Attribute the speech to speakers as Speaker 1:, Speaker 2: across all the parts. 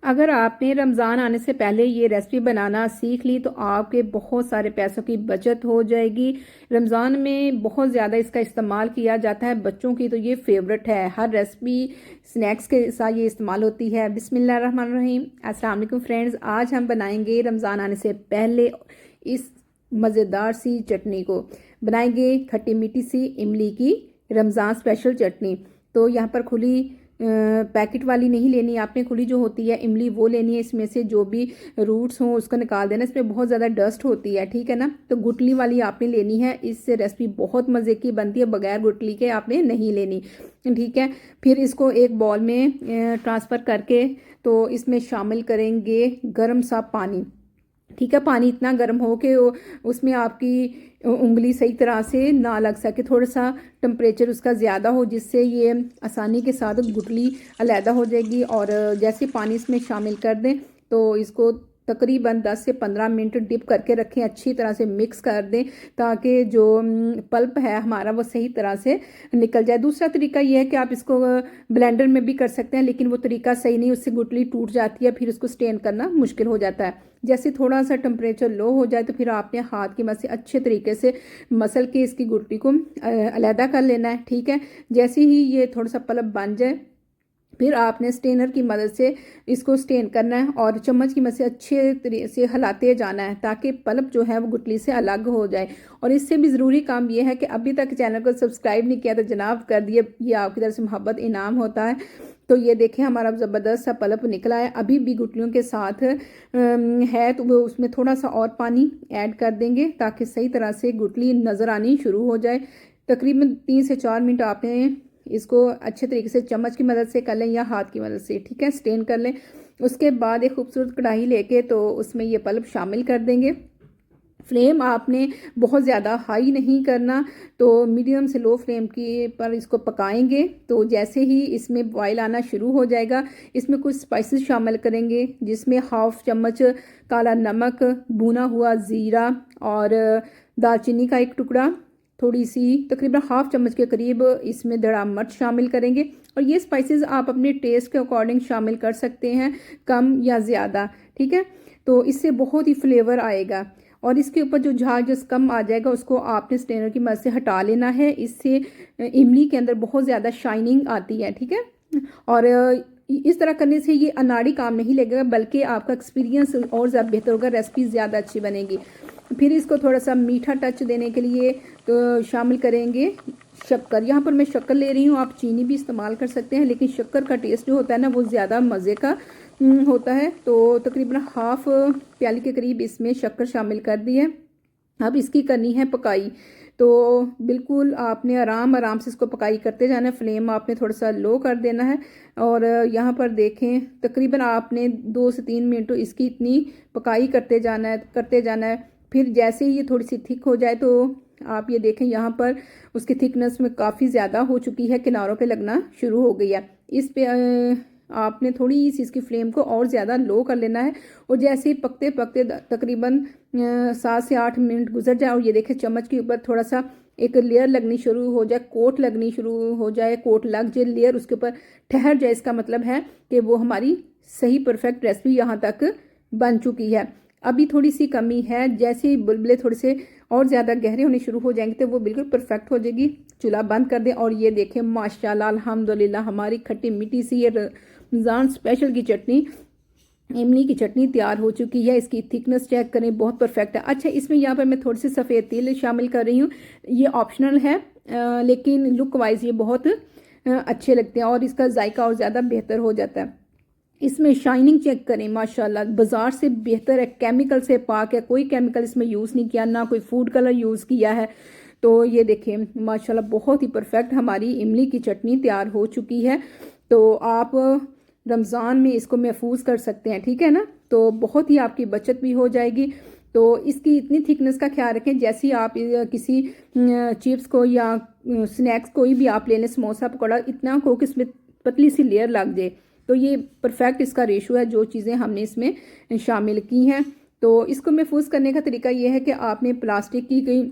Speaker 1: अगर आपने रमज़ान आने से पहले ये रेसिपी बनाना सीख ली तो आपके बहुत सारे पैसों की बचत हो जाएगी। रमज़ान में बहुत ज़्यादा इसका इस्तेमाल किया जाता है, बच्चों की तो ये फेवरेट है। हर रेसिपी स्नैक्स के साथ ये इस्तेमाल होती है। बिस्मिल्लाहिर्रहमानिर्रहीम। अस्सलाम वालेकुम फ्रेंड्स, आज हम बनाएंगे रमज़ान आने से पहले इस मज़ेदार सी चटनी को। बनाएंगे खट्टी मीठी सी इमली की रमज़ान स्पेशल चटनी। तो यहाँ पर खुली पैकेट वाली नहीं लेनी, आपने खुली जो होती है इमली वो लेनी है। इसमें से जो भी रूट्स हों उसको निकाल देना, इसमें बहुत ज़्यादा डस्ट होती है, ठीक है ना। तो गुठली वाली आपने लेनी है, इससे रेसिपी बहुत मज़े की बनती है। बगैर गुठली के आपने नहीं लेनी, ठीक है। फिर इसको एक बॉल में ट्रांसफ़र करके तो इसमें शामिल करेंगे गर्म सा पानी, ठीक है। पानी इतना गर्म हो कि उसमें आपकी उंगली सही तरह से ना लग सके, थोड़ा सा टेम्परेचर उसका ज़्यादा हो, जिससे ये आसानी के साथ गुठली अलहदा हो जाएगी। और जैसे पानी इसमें शामिल कर दें तो इसको तकरीबन 10 से 15 मिनट डिप करके रखें, अच्छी तरह से मिक्स कर दें ताकि जो पल्प है हमारा वो सही तरह से निकल जाए। दूसरा तरीका ये है कि आप इसको ब्लेंडर में भी कर सकते हैं, लेकिन वो तरीका सही नहीं, उससे गुठली टूट जाती है, फिर उसको स्टेन करना मुश्किल हो जाता है। जैसे थोड़ा सा टेम्परेचर लो हो जाए तो फिर आपने हाथ की मदद से अच्छे तरीके से मसल के इसकी गुठली को अलहदा कर लेना है, ठीक है। जैसे ही ये थोड़ा सा पल्प बन जाए फिर आपने स्टेनर की मदद से इसको स्टेन करना है और चम्मच की मदद से अच्छे तरीके से हिलाते जाना है ताकि पल्प जो है वो गुठली से अलग हो जाए। और इससे भी ज़रूरी काम ये है कि अभी तक चैनल को सब्सक्राइब नहीं किया तो जनाब कर दिए, ये आपकी तरफ से मोहब्बत इनाम होता है। तो ये देखें हमारा ज़बरदस्त सा पल्प निकला है, अभी भी गुठलियों के साथ है तो वो उसमें थोड़ा सा और पानी ऐड कर देंगे ताकि सही तरह से गुठली नज़र आनी शुरू हो जाए। तकरीबन 3 से 4 मिनट आपने इसको अच्छे तरीके से चम्मच की मदद से कर लें या हाथ की मदद से, ठीक है, स्टेन कर लें। उसके बाद एक खूबसूरत कढ़ाई लेके तो उसमें ये पल्प शामिल कर देंगे। फ्लेम आपने बहुत ज़्यादा हाई नहीं करना, तो मीडियम से लो फ्लेम की पर इसको पकाएंगे। तो जैसे ही इसमें बॉयल आना शुरू हो जाएगा इसमें कुछ स्पाइसेस शामिल करेंगे, जिसमें हाफ चम्मच काला नमक, भुना हुआ ज़ीरा और दालचीनी का एक टुकड़ा, थोड़ी सी तकरीबन हाफ चम्मच के करीब इसमें दड़ा मिर्च शामिल करेंगे। और ये स्पाइसेस आप अपने टेस्ट के अकॉर्डिंग शामिल कर सकते हैं, कम या ज़्यादा, ठीक है। तो इससे बहुत ही फ्लेवर आएगा और इसके ऊपर जो झाग कम आ जाएगा उसको आपने स्ट्रेनर की मदद से हटा लेना है। इससे इमली के अंदर बहुत ज़्यादा शाइनिंग आती है, ठीक है। और इस तरह करने से ये अनाड़ी काम नहीं लगेगा बल्कि आपका एक्सपीरियंस और ज़्यादा बेहतर होगा, रेसिपी ज़्यादा अच्छी बनेगी। फिर इसको थोड़ा सा मीठा टच देने के लिए तो शामिल करेंगे शक्कर। यहाँ पर मैं शक्कर ले रही हूँ, आप चीनी भी इस्तेमाल कर सकते हैं, लेकिन शक्कर का टेस्ट जो होता है ना वो ज़्यादा मज़े का होता है। तो तकरीबन हाफ प्याली के करीब इसमें शक्कर शामिल कर दी है। अब इसकी करनी है पकाई, तो बिल्कुल आपने आराम आराम से इसको पकाई करते जाना है। फ्लेम आपने थोड़ा सा लो कर देना है और यहाँ पर देखें तकरीबन आपने 2 से 3 मिनट इसकी इतनी पकाई करते जाना है। फिर जैसे ही ये थोड़ी सी थिक हो जाए तो आप ये देखें यहाँ पर उसकी थिकनेस में काफ़ी ज़्यादा हो चुकी है, किनारों पे लगना शुरू हो गई है। इस पे आपने थोड़ी सी इसकी फ्लेम को और ज़्यादा लो कर लेना है। और जैसे ही पकते पकते तकरीबन 7 से 8 मिनट गुजर जाए और ये देखें चम्मच के ऊपर थोड़ा सा एक लेयर लगनी शुरू हो जाए, कोट लगनी शुरू हो जाए, कोट लग जाए, लेयर उसके ऊपर ठहर जाए, इसका मतलब है कि वो हमारी सही परफेक्ट रेसिपी यहाँ तक बन चुकी है। अभी थोड़ी सी कमी है, जैसे ही बुलबुले थोड़े से और ज़्यादा गहरे होने शुरू हो जाएंगे तो वो बिल्कुल परफेक्ट हो जाएगी। चूल्हा बंद कर दें और ये देखें माशाल्लाह अल्हम्दुलिल्लाह हमारी खट्टी मीठी सी ये रमज़ान स्पेशल की चटनी, इमली की चटनी तैयार हो चुकी है। इसकी थिकनेस चेक करें, बहुत परफेक्ट है। अच्छा, इसमें यहाँ पर मैं थोड़ी सी सफ़ेद तिल शामिल कर रही हूँ, ये ऑप्शनल है लेकिन लुक वाइज ये बहुत अच्छे लगते हैं और इसका जायका और ज़्यादा बेहतर हो जाता है। इसमें शाइनिंग चेक करें, माशाल्लाह बाज़ार से बेहतर है, केमिकल से पाक है, कोई केमिकल इसमें यूज़ नहीं किया, ना कोई फूड कलर यूज़ किया है। तो ये देखें माशाल्लाह बहुत ही परफेक्ट हमारी इमली की चटनी तैयार हो चुकी है। तो आप रमज़ान में इसको महफूज कर सकते हैं, ठीक है ना। तो बहुत ही आपकी बचत भी हो जाएगी। तो इसकी इतनी थिकनेस का ख्याल रखें, जैसे आप किसी चिप्स को या स्नैक्स कोई भी आप ले लें, समोसा पकौड़ा, इतना को कि इसमें पतली सी लेयर लग जाए। तो ये परफेक्ट इसका रेशो है जो चीज़ें हमने इसमें शामिल की हैं। तो इसको महफूज करने का तरीका ये है कि आपने प्लास्टिक की कोई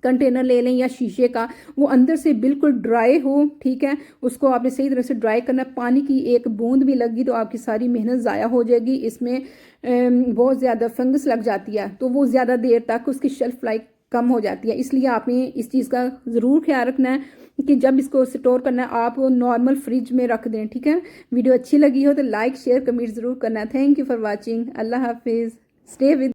Speaker 1: कंटेनर ले लें या शीशे का, वो अंदर से बिल्कुल ड्राई हो, ठीक है, उसको आपने सही तरह से ड्राई करना। पानी की एक बूंद भी लगी तो आपकी सारी मेहनत ज़ाया हो जाएगी। इसमें बहुत ज़्यादा फंगस लग जाती है, तो वो ज़्यादा देर तक उसकी शेल्फ लाइफ कम हो जाती है। इसलिए आपने इस चीज़ का ज़रूर ख्याल रखना है कि जब इसको स्टोर करना है आप नॉर्मल फ्रिज में रख दें, ठीक है। वीडियो अच्छी लगी हो तो लाइक शेयर कमेंट ज़रूर करना। Thank you for watching. अल्लाह हाफिज़। Stay with